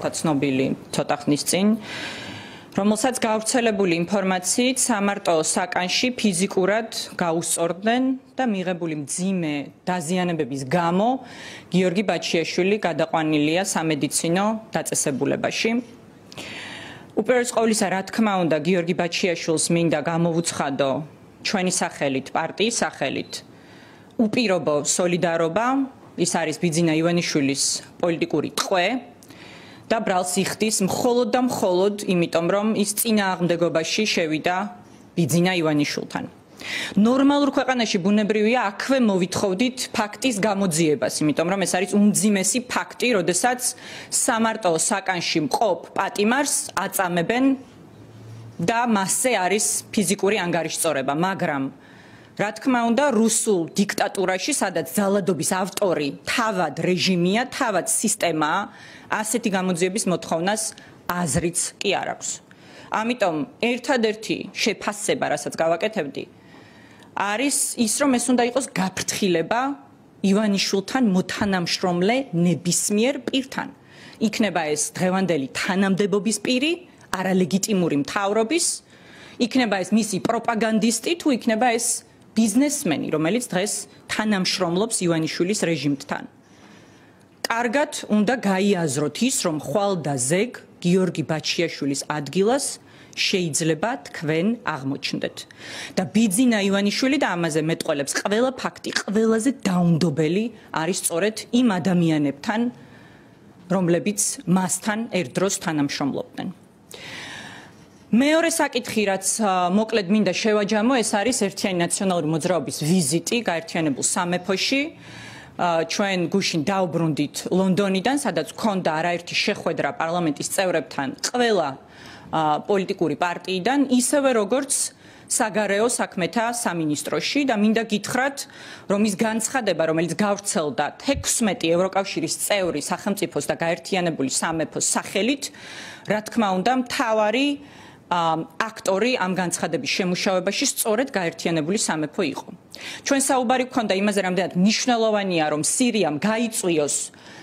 გახდა ცნობილი ცოტა ხნის წინ, რომელსაც გავრცელებული ინფორმაციით სამარტო საკანში ფიზიკურად გაუსწორდნენ და მიღებული მძიმე დაზიანებების გამო გიორგი ბაჩიაშვილი გადაყვანილია სამედიცინო დაწესებულებაში. უპირველეს ყოვლისა, რა თქმა უნდა, გიორგი ბაჩიაშვილს მინდა გამოვუცხადო ჩვენი სახელით, პარტიის სახელით უპირობო სოლიდარობა, ის არის ბიძინა ივანიშვილის პოლიტიკური ტყვე და ბრალს იხდის მხოლოდ და მხოლოდ იმიტომ, რომ ის წინააღმდეგობაში შევიდა ბიძინა ივანიშვილთან. ნორმალურ ქვეყანაში ბუნებრივია აქვე მოვითხოვდით ფაქტის გამოძიებას, იმიტომ რომ ეს არის უმძიმესი ფაქტი, როდესაც სამარტო საკანში მყოფ პატიმარს აწამებენ და მასზე არის ფიზიკური ანგარიშწორება, მაგრამ რა თქმა უნდა, რუსულ დიქტატურაში, სადაც ძალადობის ავტორი თავად რეჟიმია, თავად სისტემაა, ასეთი გამოძიების მოთხოვნას აზრიც კი არ აქვს. ამიტომ ერთადერთი შეფასება, რასაც გავაკეთებდი, არის ის, რომ ეს უნდა იყოს გაფრთხილება ივანიშვილთან მოთანამშრომლე ნებისმიერ პირთან. იქნება ეს დღევანდელი თანამდებობის პირი, არალეგიტიმური მთავრობის, იქნება ეს მისი პროპაგანდისტი, თუ იქნება ეს ბიზნესმენი, რომელიც დღეს თანამშრომლობს ივანიშვილის რეჟიმთან. კარგად უნდა გაიაზროთ ის, რომ ხვალ და ზეგ გიორგი ბაჩიაშვილის ადგილას შეიძლება თქვენ აღმოჩნდეთ. და ბიძინა ივანიშვილი და ამაზე მეტყველებს ყველა ფაქტი, ყველაზე დაუნდობელი არის სწორედ იმ ადამიანებთან, რომლებიც მასთან ერთდროს თანამშრომლობდნენ. მეორე საკითხი, რაც მოკლედ მინდა შევაჯამო, ეს არის ერთიანი ნაციონალური მოძრაობის ვიზიტი გაერთიანებულ სამეფოში. ჩვენ გუშინ დავბრუნდით ლონდონიდან, სადაც ჰქონდა არაერთი შეხვედრა პარლამენტის წევრებთან ყველა პოლიტიკური პარტიიდან, ისევე როგორც საგარეო საქმეთა სამინისტროში და მინდა გითხრათ, რომ ის განცხადება, რომელიც გავრცელდა 16 ევროკავშირის წევრი სახელმწიფოს და გაერთიანებული სამეფოს სახელით, რა თქმა უნდა, მთავარი აქტორი ამ განცხადების შემუშავებაში სწორედ გაერთიანებული სამეფო იყო. ჩვენ საუბარი გვქონდა იმაზე, რამდენად მნიშვნელოვანია, რომ სირიამ გაიწვიოს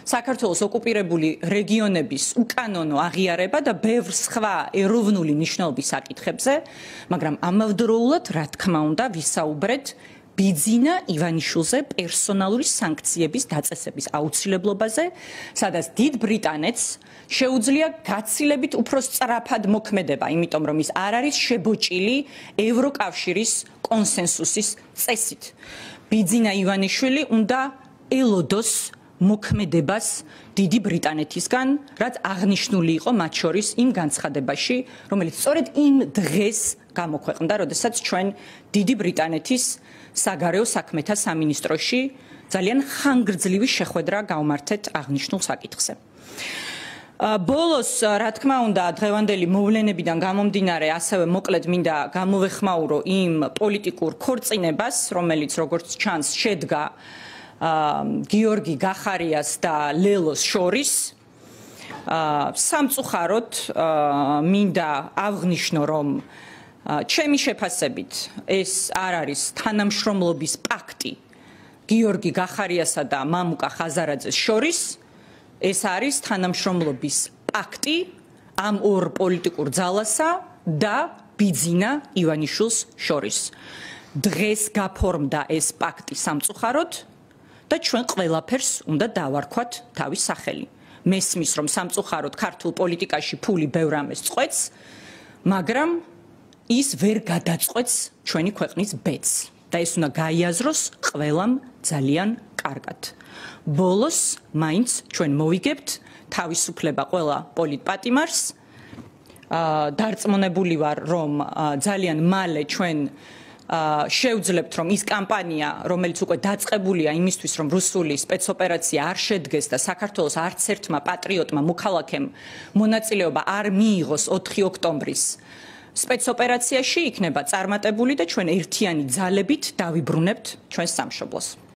საქართველოს ოკუპირებული რეგიონების უკანონო აღიარება და ბევრ სხვა ეროვნული მნიშვნელობის საკითხებზე, მაგრამ ამავდროულად, რა თქმა უნდა, ვისაუბრეთ ბიძინა ივანიშვილზე პერსონალური სანქციების დაწესების აუცილებლობაზე, სადაც დიდ ბრიტანეთს შეუძლია გაცილებით უფრო სწრაფად მოქმედება, იმიტომ რომ ის არ არის შებოჭილი ევროკავშირის კონსენსუსის წესით. ბიძინა ივანიშვილი უნდა ელოდოს მოქმედებას დიდი ბრიტანეთისგან, რაც აღნიშნული იყო მათ შორის იმ განცხადებაში, რომელიც სწორედ იმ დღეს გამოქვეყნდა, როდესაც ჩვენ დიდი ბრიტანეთის საგარეო საქმეთა სამინისტროში ძალიან ხანგრძლივი შეხვედრა გავმართეთ აღნიშნულ საკითხზე. ბოლოს, რა თქმა უნდა, დღევანდელი მოვლენებიდან გამომდინარე, ასევე მოკლედ მინდა გამოვეხმაურო იმ პოლიტიკურ ქორწინებას, რომელიც როგორც ჩანს შედგა გიორგი გახარიას და ლელოს შორის. სამწუხაროდ მინდა აღვნიშნო, რომ ჩემი შეფასებით ეს არ არის თანამშრომლობის პაქტი გიორგი გახარიასა და მამუკა ხაზარაძეს შორის, ეს არის თანამშრომლობის პაქტი ამ ორ პოლიტიკურ ძალასა და ბიძინა ივანიშვილს შორის. დღეს გაფორმდა ეს პაქტი სამწუხაროდ და ჩვენ ყველაფერს უნდა დავარქვათ თავის სახელი. მესმის, რომ სამწუხაროდ ქართულ პოლიტიკაში ფული ბევრ ამას წყვეტს, მაგრამ ის ვერ გადაწყვეტს ჩვენი ქვეყნის ბედს და ეს უნდა გაიაზროს ყველამ ძალიან კარგად. ბოლოს მაინც ჩვენ მოვიგებთ თავისუფლება ყველა პოლიტპატიმარს. დარწმუნებული ვარ, რომ ძალიან მალე ჩვენ შევძლებთ, რომ ის კამპანია, რომელიც უკვე დაწყებულია იმისთვის, რომ რუსული სპეცოპერაცია არ შედგეს და საქართველოს არც ერთმა პატრიოტმა მოქალაქემ მონაწილეობა არ მიიღოს 4 ოქტომბრის სპეცოპერაციაში, იქნება წარმატებული და ჩვენ ერთიანი ძალებით დავიბრუნებთ ჩვენს სამშობლოს.